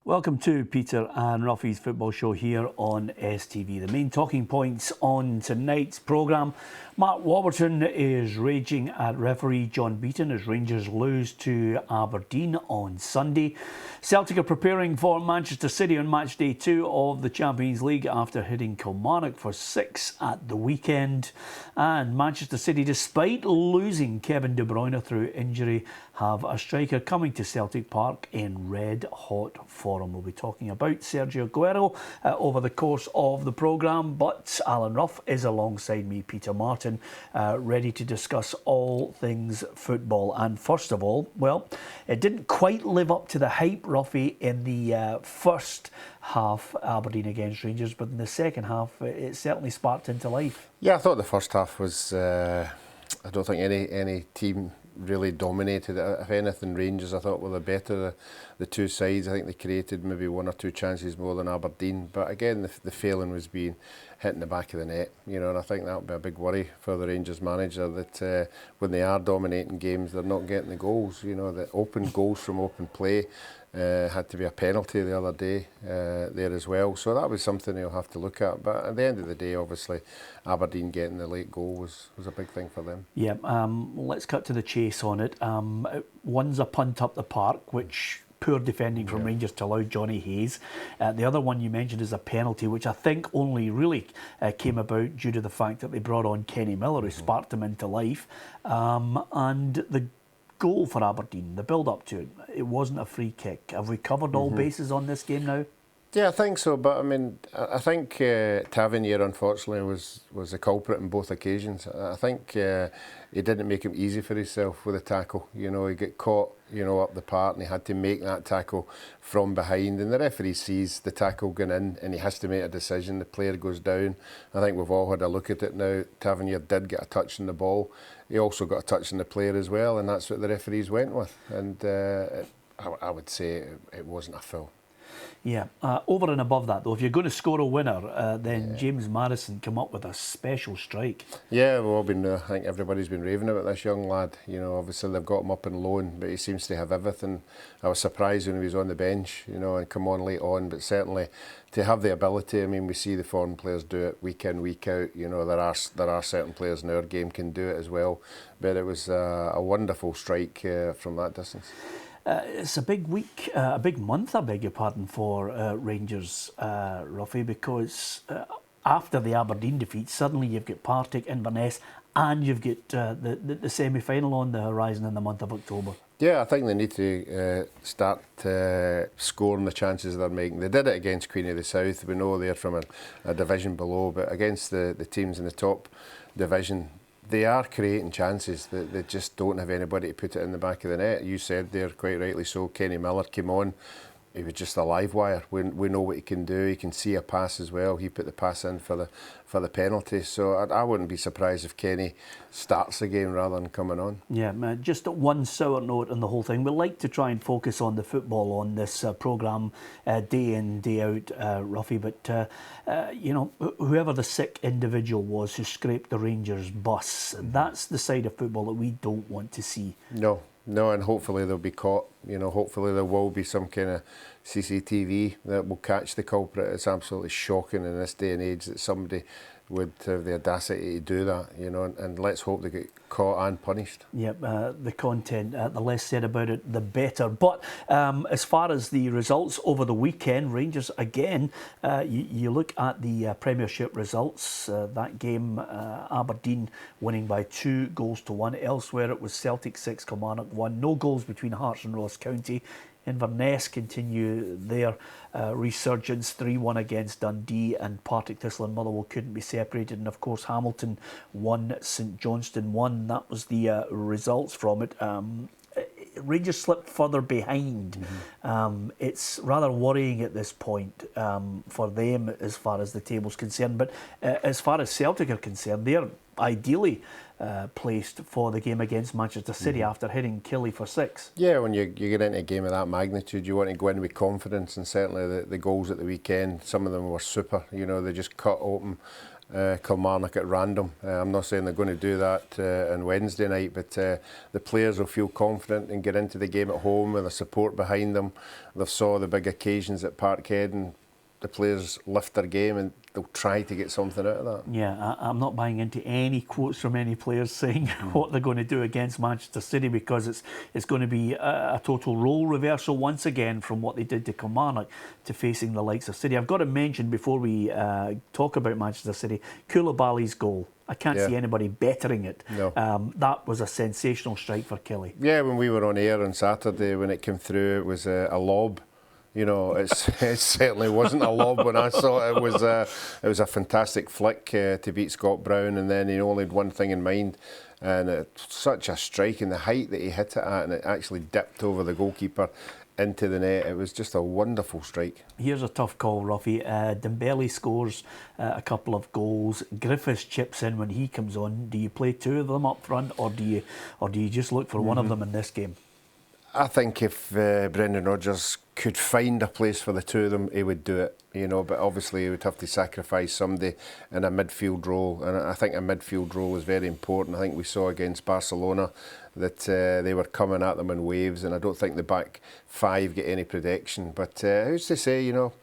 Welcome to Peter and Ruffy's football show here on STV. The main talking points on tonight's programme. Mark Warburton is raging at referee John Beaton as Rangers lose to Aberdeen on Sunday. Celtic are preparing for Manchester City on match day 2 of the Champions League after hitting Kilmarnock for 6 at the weekend. And Manchester City, despite losing Kevin De Bruyne through injury, have a striker coming to Celtic Park in red hot form. We'll be talking about Sergio Aguero over the course of the programme, but Alan Ruff is alongside me, Peter Martin, ready to discuss all things football. And first of all, well, it didn't quite live up to the hype, Ruffy, in the first half, Aberdeen against Rangers, but in the second half it certainly sparked into life. Yeah, I thought the first half was, I don't think any team really dominated. If anything, Rangers I thought were the better the two sides. I think they created maybe one or two chances more than Aberdeen, but again the failing was being hit in the back of the net, and I think that would be a big worry for the Rangers manager, that when they are dominating games they're not getting the goals. The open goals from open play had to be a penalty the other day there as well, so that was something they'll have to look at. But at the end of the day, obviously Aberdeen getting the late goal was a big thing for them. Yeah, let's cut to the chase on it. One's a punt up the park, which poor defending from Rangers to allow Johnny Hayes. The other one you mentioned is a penalty, which I think only really came about due to the fact that they brought on Kenny Miller, who sparked him into life. And the goal for Aberdeen, the build-up to it, it wasn't a free kick. Have we covered all bases on this game now? Yeah, I think so, but I mean, I think Tavernier unfortunately was the culprit in both occasions. I think he didn't make him easy for himself with a tackle. He got caught, up the part, and he had to make that tackle from behind. And the referee sees the tackle going in, and he has to make a decision. The player goes down. I think we've all had a look at it now. Tavernier did get a touch on the ball. He also got a touch on the player as well, and that's what the referees went with. And I would say it wasn't a foul. Yeah, over and above that though, if you're going to score a winner, then James Maddison come up with a special strike. Yeah, we've all been, I think everybody's been raving about this young lad. Obviously they've got him up on loan, but he seems to have everything. I was surprised when he was on the bench, and come on late on, but certainly to have the ability. I mean, we see the foreign players do it week in, week out. There are certain players in our game can do it as well, but it was a wonderful strike from that distance. It's a big week, a big month, I beg your pardon, for Rangers, Ruffy, because after the Aberdeen defeat, suddenly you've got Partick, Inverness, and you've got the semi-final on the horizon in the month of October. Yeah, I think they need to start scoring the chances they're making. They did it against Queen of the South. We know they're from a division below, but against the teams in the top division, they are creating chances. They just don't have anybody to put it in the back of the net. You said there, quite rightly so, Kenny Miller came on. He was just a live wire. We know what he can do. He can see a pass as well. He put the pass in for the penalty. So I wouldn't be surprised if Kenny starts the game rather than coming on. Yeah, just one sour note on the whole thing. We like to try and focus on the football on this programme day in, day out, Ruffy. But, whoever the sick individual was who scraped the Rangers bus, that's the side of football that we don't want to see. No, and hopefully they'll be caught. Hopefully there will be some kind of CCTV that will catch the culprit. It's absolutely shocking in this day and age that somebody would have the audacity to do that, and let's hope they get caught and punished. Yep, the content, the less said about it, the better. But as far as the results over the weekend, Rangers again, you look at the Premiership results, that game, Aberdeen winning by 2-1. Elsewhere it was Celtic 6, Kilmarnock 1. No goals between Hearts and Ross County. Inverness continue their resurgence, 3-1 against Dundee, and Partick Thistle and Motherwell couldn't be separated. And of course Hamilton 1, St Johnstone 1. That was the results from it. Rangers slipped further behind. It's rather worrying at this point for them as far as the table's concerned. But as far as Celtic are concerned, they're ideally placed for the game against Manchester City after hitting Killie for 6. Yeah, when you get into a game of that magnitude, you want to go in with confidence, and certainly the goals at the weekend, some of them were super. They just cut open Kilmarnock at random. I'm not saying they're going to do that on Wednesday night, but the players will feel confident and get into the game at home with the support behind them. They've saw the big occasions at Parkhead and the players lift their game and they'll try to get something out of that. Yeah, I'm not buying into any quotes from any players saying what they're going to do against Manchester City, because it's going to be a total role reversal once again from what they did to Kilmarnock to facing the likes of City. I've got to mention before we talk about Manchester City, Koulibaly's goal. I can't see anybody bettering it. No. That was a sensational strike for Killy. Yeah, when we were on air on Saturday, when it came through, it was a lob. You know, it certainly wasn't a lob when I saw it. It was a fantastic flick to beat Scott Brown, and then he only had one thing in mind, and such a strike in the height that he hit it at, and it actually dipped over the goalkeeper into the net. It was just a wonderful strike. Here's a tough call, Ruffy. Dembele scores a couple of goals. Griffiths chips in when he comes on. Do you play two of them up front, or do you just look for one of them in this game? I think if Brendan Rodgers could find a place for the two of them, he would do it, you know, but obviously he would have to sacrifice somebody in a midfield role, and I think a midfield role is very important. I think we saw against Barcelona that they were coming at them in waves, and I don't think the back five get any protection, but who's to say, you know,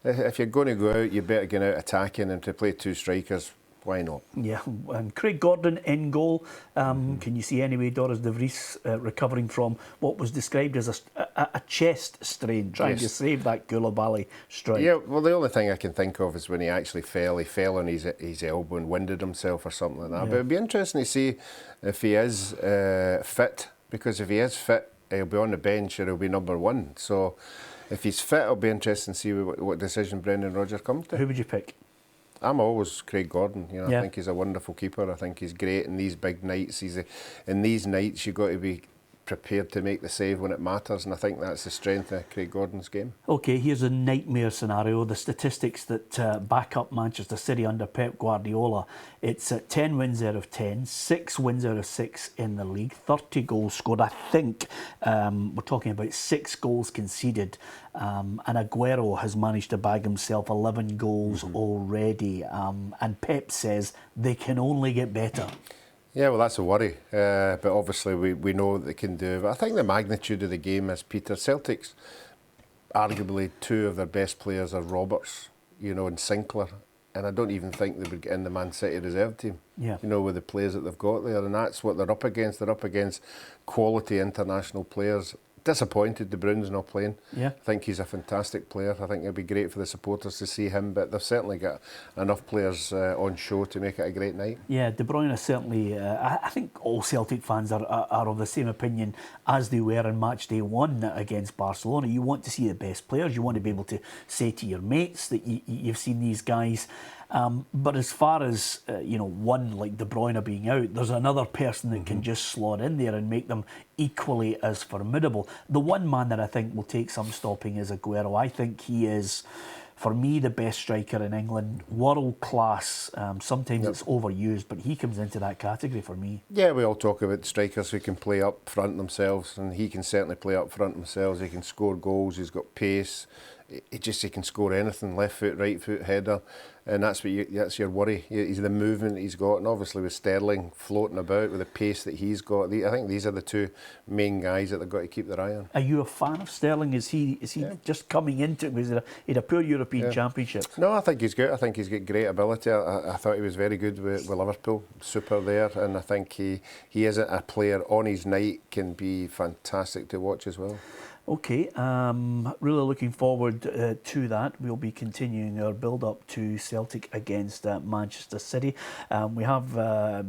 if you're going to go out, you better get out attacking, and to play two strikers, why not? Yeah, and Craig Gordon in goal. Can you see anyway Doris de Vries recovering from what was described as a chest strain, trying to save that Koulibaly strike? Yeah, well, the only thing I can think of is when he actually fell. He fell on his elbow and winded himself or something like that. But it'd be interesting to see if he is fit, because if he is fit, he'll be on the bench or he'll be number one. So if he's fit, it'll be interesting to see what decision Brendan Rodgers comes to. Who would you pick? I'm always Craig Gordon. You know, I think he's a wonderful keeper. I think he's great in these big nights. In these nights, you've got to be prepared to make the save when it matters, and I think that's the strength of Craig Gordon's game. Okay, here's a nightmare scenario. The statistics that back up Manchester City under Pep Guardiola. It's 10 wins out of 10, 6 wins out of 6 in the league, 30 goals scored. I think we're talking about 6 goals conceded, and Aguero has managed to bag himself 11 goals already, and Pep says they can only get better. Yeah, well, that's a worry, but obviously we know what they can do. But I think the magnitude of the game is, Peter, Celtic's arguably two of their best players are Roberts, you know, and Sinclair, and I don't even think they would get in the Man City reserve team, you know, with the players that they've got there, and that's what they're up against. They're up against quality international players. Disappointed De Bruyne's not playing. I think he's a fantastic player. I think it'd be great for the supporters to see him, but they've certainly got enough players on show to make it a great night. Yeah, De Bruyne is certainly, I think all Celtic fans are of the same opinion as they were in match day 1 against Barcelona. You want to see the best players. You want to be able to say to your mates that you've seen these guys. But as far as one like De Bruyne being out, there's another person that can just slot in there and make them equally as formidable. The one man that I think will take some stopping is Aguero. I think he is, for me, the best striker in England, world class. Sometimes it's overused, but he comes into that category for me. Yeah, we all talk about strikers who can play up front themselves, and he can certainly play up front themselves. He can score goals. He's got pace. He can score anything, left foot, right foot, header, and that's your worry. He's the movement he's got, and obviously with Sterling floating about with the pace that he's got, I think these are the two main guys that they've got to keep their eye on. Are you a fan of Sterling? Is he just coming into it? Was it a poor European Championship? No, I think he's good. I think he's got great ability. I thought he was very good with Liverpool, super there, and I think he is a player on his night can be fantastic to watch as well. Okay, really looking forward to that. We'll be continuing our build-up to Celtic against Manchester City. We have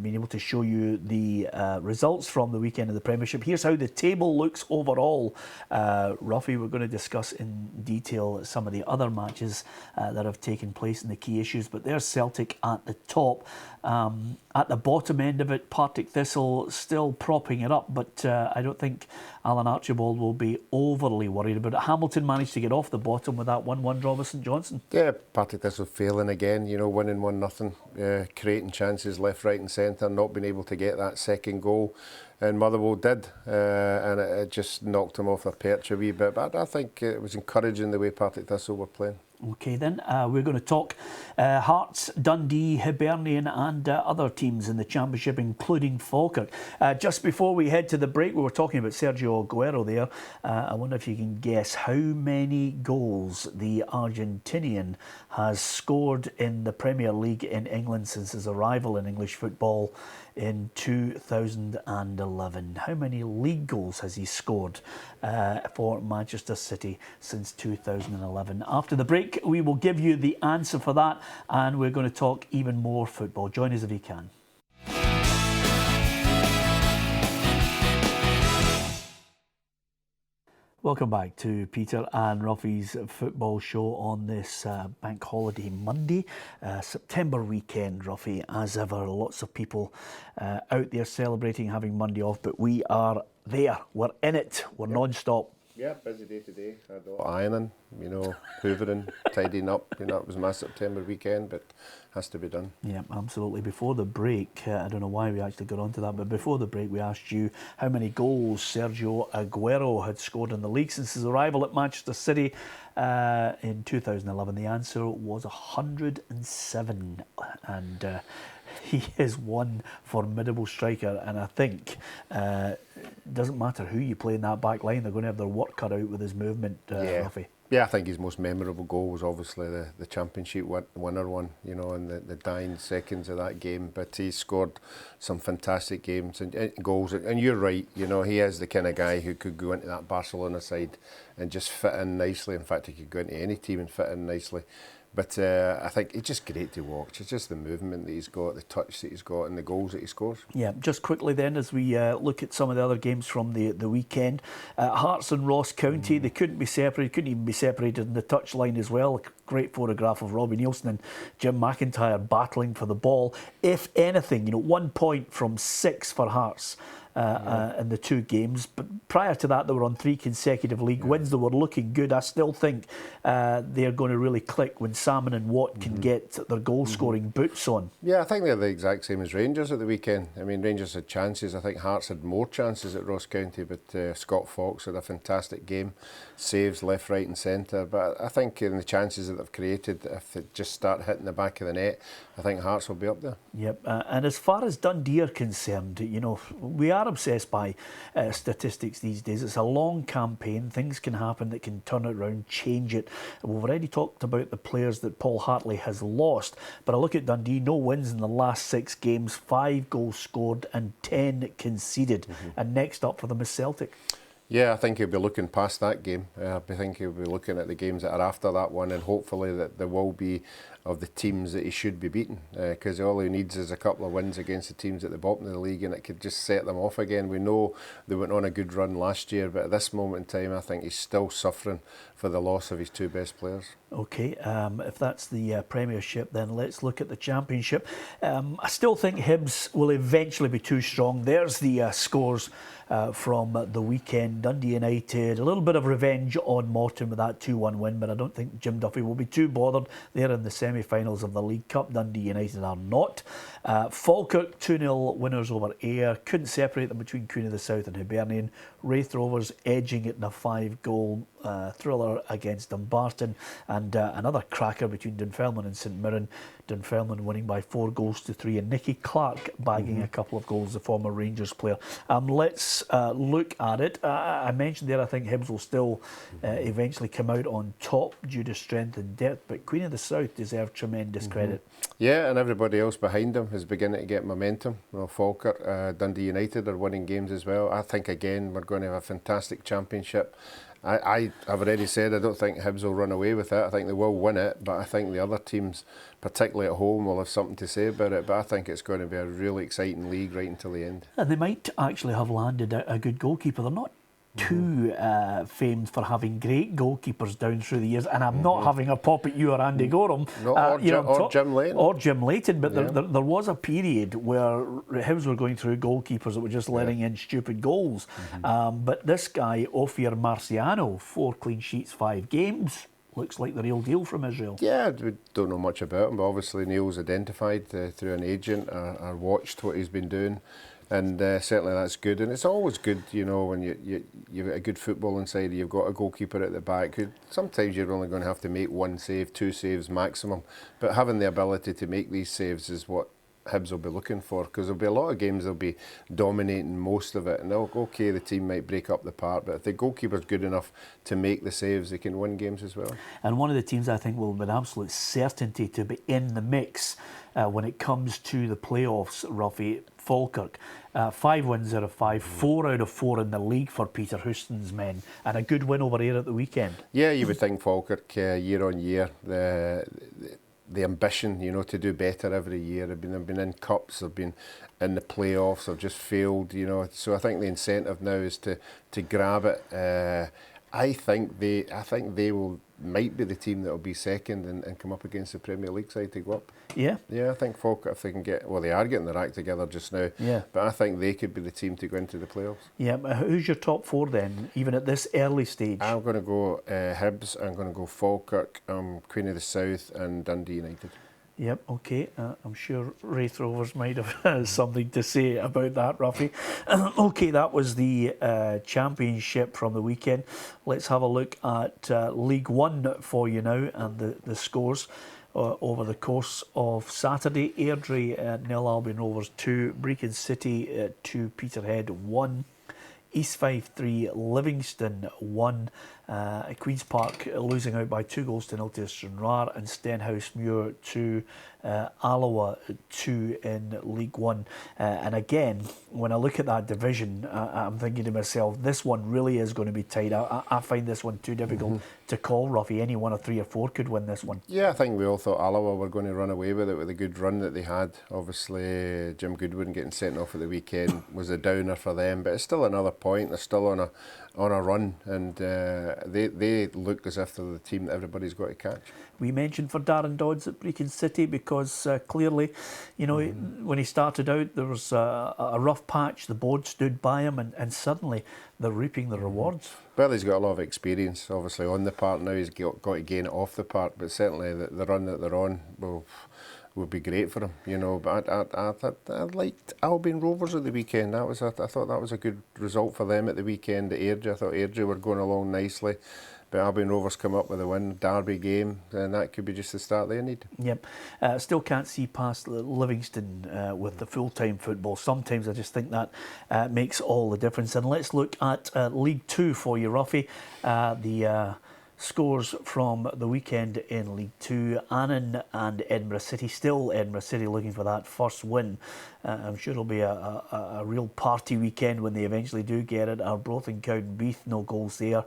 been able to show you the results from the weekend of the Premiership. Here's how the table looks overall. Ruffy, we're going to discuss in detail some of the other matches that have taken place and the key issues, but there's Celtic at the top. At the bottom end of it, Partick Thistle still propping it up, but I don't think Alan Archibald will be overly worried about it. Hamilton managed to get off the bottom with that 1-1 draw with St Johnstone. Yeah, Partick Thistle failing again, winning 1-0, creating chances left, right and centre, not being able to get that second goal. and Motherwell did, and it just knocked them off their perch a wee bit. But I think it was encouraging the way Partick Thistle were playing. Okay then, we're going to talk Hearts, Dundee, Hibernian and other teams in the Championship, including Falkirk. Just before we head to the break, we were talking about Sergio Aguero there. I wonder if you can guess how many goals the Argentinian has scored in the Premier League in England since his arrival in English football in 2011. How many league goals has he scored for Manchester City since 2011? After the break, we will give you the answer for that, and we're going to talk even more football. Join us if you can. Welcome back to Peter and Ruffy's football show on this bank holiday Monday, September weekend, Ruffy. As ever, lots of people out there celebrating having Monday off, but we are there. We're in it. We're non-stop. Yeah, busy day today. Ironing, hoovering, tidying up. It was my September weekend, but has to be done. Yeah, absolutely. Before the break, I don't know why we actually got onto that, but before the break we asked you how many goals Sergio Aguero had scored in the league since his arrival at Manchester City in 2011. The answer was 107, and he is one formidable striker, and I think it doesn't matter who you play in that back line, they're going to have their work cut out with his movement, Ruffy. Yeah, I think his most memorable goal was obviously the Championship winner one, in the dying seconds of that game. But he scored some fantastic games and goals. And you're right, he is the kind of guy who could go into that Barcelona side and just fit in nicely. In fact, he could go into any team and fit in nicely. But I think it's just great to watch. It's just the movement that he's got, the touch that he's got, and the goals that he scores. Yeah, just quickly then, as we look at some of the other games from the weekend, Hearts and Ross County, they couldn't be separated, couldn't even be separated in the touchline as well. A great photograph of Robbie Nielsen and Jim McIntyre battling for the ball. If anything, 1 point from 6 for Hearts. In the two games, but prior to that they were on 3 consecutive league wins. They were looking good. I still think they're going to really click when Salmon and Watt can get their goal scoring boots on. Yeah, I think they're the exact same as Rangers at the weekend. I mean, Rangers had chances. I think Hearts had more chances at Ross County, but Scott Fox had a fantastic game, saves left, right and centre. But I think in the chances that they've created, if they just start hitting the back of the net, I think Hearts will be up there. Yep, and as far as Dundee are concerned, we are obsessed by statistics these days. It's a long campaign. Things can happen that can turn it around, change it. We've already talked about the players that Paul Hartley has lost, but I look at Dundee, no wins in the last 6 games, 5 goals scored and 10 conceded. And next up for them is Celtic. Yeah, I think he'll be looking past that game. I think he'll be looking at the games that are after that one, and hopefully that there will be of the teams that he should be beating, because all he needs is a couple of wins against the teams at the bottom of the league, and it could just set them off again. We know they went on a good run last year, but at this moment in time I think he's still suffering for the loss of his 2 best players. Okay, if that's the Premiership, then let's look at the Championship. I still think Hibs will eventually be too strong. There's the scores from the weekend. Dundee United, a little bit of revenge on Morton with that 2-1 win, but I don't think Jim Duffy will be too bothered. They're in the semi-finals of the League Cup. Dundee United are not. Falkirk 2-0 winners over Ayr. Couldn't separate them between Queen of the South and Hibernian. Wraith Rovers edging it in a 5-goal thriller against Dumbarton, and another cracker between Dunfermline and St Mirren. Dunfermline winning by 4-3, and Nicky Clark bagging a couple of goals, the former Rangers player. Let's look at it. I mentioned there I think Hibs will still eventually come out on top due to strength and depth, but Queen of the South deserve tremendous credit. Yeah, and everybody else behind them is beginning to get momentum. Falkirk, Dundee United are winning games as well. I think again we're going to have a fantastic championship. I've already said I don't think Hibs will run away with it. I think they will win it, but I think the other teams, particularly at home, will have something to say about it. But I think it's going to be a really exciting league right until the end. They might actually have landed a good goalkeeper. They're not too famed for having great goalkeepers down through the years, and I'm not having a pop at you or Andy Gorham or Jim Layton, but there was a period where Hibs were going through goalkeepers that were just letting in stupid goals, but this guy Ophir Marciano, 4 clean sheets, 5 games, looks like the real deal from Israel. Yeah, we don't know much about him, but obviously Neil's identified through an agent or watched what he's been doing And certainly that's good, and it's always good, you know, when you've got a good football inside, you've got a goalkeeper at the back who sometimes you're only going to have to make one save, two saves maximum, but having the ability to make these saves is what Hibs will be looking for, because there'll be a lot of games they'll be dominating most of it, and okay, the team might break up the park, but if the goalkeeper's good enough to make the saves, they can win games as well. And one of the teams I think will be an absolute certainty to be in the mix when it comes to the playoffs, Ruffy, Falkirk. 5 wins out of 5, 4 out of 4 in the league for Peter Houston's men, and a good win over here at the weekend. Yeah, you would think Falkirk year on year, the ambition, you know, to do better every year. They've been in cups, they've been in the playoffs, they've just failed, you know. So I think the incentive now is to grab it. I think they might be the team that will be second and come up against the Premier League side to go up. Yeah? Yeah, I think Falkirk, if they can they are getting their act together just now. Yeah. But I think they could be the team to go into the playoffs. Yeah, who's your top 4 then, even at this early stage? I'm going to go Hibs, I'm going to go Falkirk, Queen of the South and Dundee United. Yep, okay. I'm sure Wraith Rovers might have something to say about that, Ruffy. Okay, that was the Championship from the weekend. Let's have a look at League One for you now and the scores over the course of Saturday. Airdrie 0, Albion Rovers 2, Brecon City 2, Peterhead 1. East Fife 3, Livingston 1, Queen's Park losing out by 2 goals to 0 to Stranraer, and Stenhousemuir 2, Alloa 2 in League One. And again, when I look at that division, I'm thinking to myself, this one really is going to be tight. I find this one too difficult to call, Ruffy. Any one of 3 or 4 could win this one. Yeah, I think we all thought Alloa were going to run away with it with the good run that they had. Obviously, Jim Goodwin getting sent off at the weekend was a downer for them, but it's still another point. They're still on a run, and they look as if they're the team that everybody's got to catch. We mentioned for Darren Dodds at Brecon City because clearly, you know, when he started out, there was a rough patch. The board stood by him, and suddenly they're reaping the rewards. Well, he's got a lot of experience, obviously, on the park now. He's got to gain it off the park, but certainly the run that they're on will be great for him, you know. But I liked Albion Rovers at the weekend. I thought that was a good result for them at the weekend at Airdrie. I thought Airdrie were going along nicely, but Albion Rovers come up with a win, derby game, and that could be just the start they need. Yep. Still can't see past Livingston with the full-time football. Sometimes I just think that makes all the difference. And let's look at League Two for you, Ruffy. The scores from the weekend in League Two. Annan and Edinburgh City. Still Edinburgh City looking for that first win. I'm sure it'll be a real party weekend when they eventually do get it. Arbroath and Cowdenbeath, no goals there.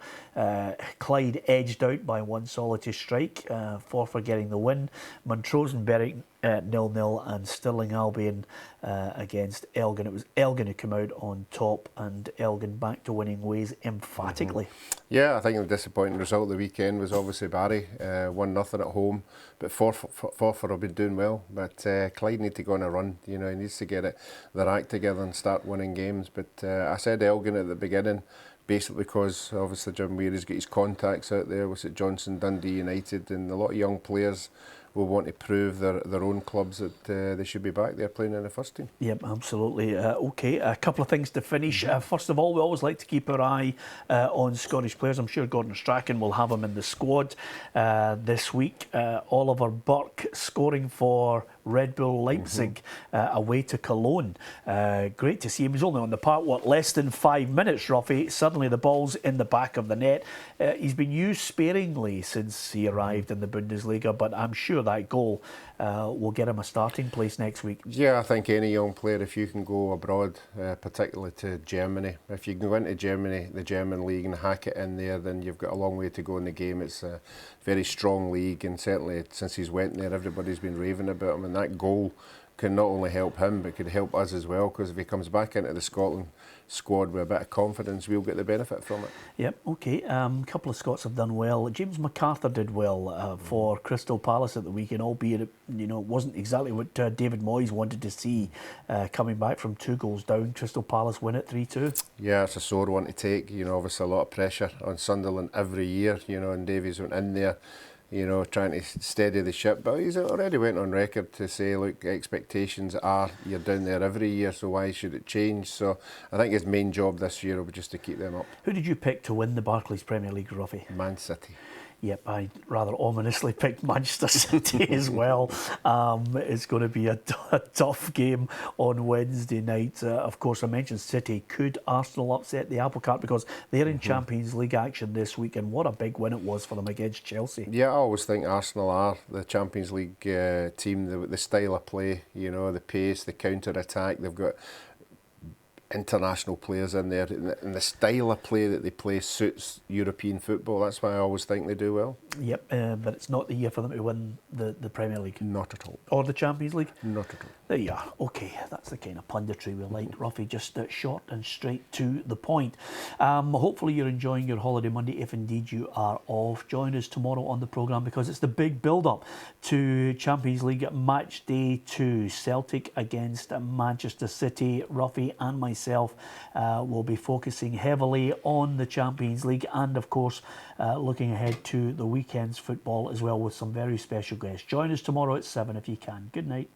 Clyde edged out by 1 solitary strike, for getting the win. Montrose and Berwick 0-0, and Stirling Albion against Elgin. It was Elgin who came out on top, and Elgin back to winning ways emphatically. Yeah, I think the disappointing result of the weekend was obviously Barry, 1-0 at home, but Forfar have been doing well, but Clyde need to go on a run. You know, he needs to get their act together and start winning games. But I said Elgin at the beginning, basically because obviously Jim Weary's got his contacts out there with St Johnstone, Dundee United, and a lot of young players will want to prove their own clubs that they should be back there playing in the first team. Yep, absolutely. Okay, a couple of things to finish. First of all, we always like to keep our eye on Scottish players. I'm sure Gordon Strachan will have him in the squad this week. Oliver Burke scoring for Red Bull Leipzig away to Cologne. Great to see him. He's only on the park, less than 5 minutes, Ruffy. Suddenly the ball's in the back of the net. He's been used sparingly since he arrived in the Bundesliga, but I'm sure that goal will get him a starting place next week. Yeah, I think any young player, if you can go abroad, particularly to Germany, if you can go into Germany, the German league, and hack it in there, then you've got a long way to go in the game. It's a very strong league, and certainly since he's went there, everybody's been raving about him, and that goal can not only help him, but could help us as well, because if he comes back into the Scotland squad with a bit of confidence, we'll get the benefit from it. Yep, okay. A couple of Scots have done well. James MacArthur did well for Crystal Palace at the weekend, albeit it wasn't exactly what David Moyes wanted to see coming back from 2 goals down. Crystal Palace win it 3-2. Yeah, it's a sore one to take. Obviously a lot of pressure on Sunderland every year, and Davies went in there. you know, trying to steady the ship. But he's already went on record to say, look, expectations are you're down there every year, so why should it change? So I think his main job this year will be just to keep them up. Who did you pick to win the Barclays Premier League, Ruffy? Man City. Yep, I rather ominously picked Manchester City as well. It's going to be a tough game on Wednesday night. Of course, I mentioned City. Could Arsenal upset the apple cart because they're in Champions League action this week, and what a big win it was for them against Chelsea. Yeah, I always think Arsenal are the Champions League team. The style of play, you know, the pace, the counter-attack. They've got international players in there, and the style of play that they play suits European football. That's why I always think they do well. Yep, but it's not the year for them to win the Premier League. Not at all. Or the Champions League? Not at all. There you are. Okay, that's the kind of punditry we like. Ruffy, just short and straight to the point. Hopefully you're enjoying your holiday Monday, if indeed you are off. Join us tomorrow on the programme because it's the big build-up to Champions League match day 2. Celtic against Manchester City. Ruffy and myself will be focusing heavily on the Champions League and, of course, looking ahead to the weekend's football as well with some very special guests. Join us tomorrow at 7 if you can. Good night.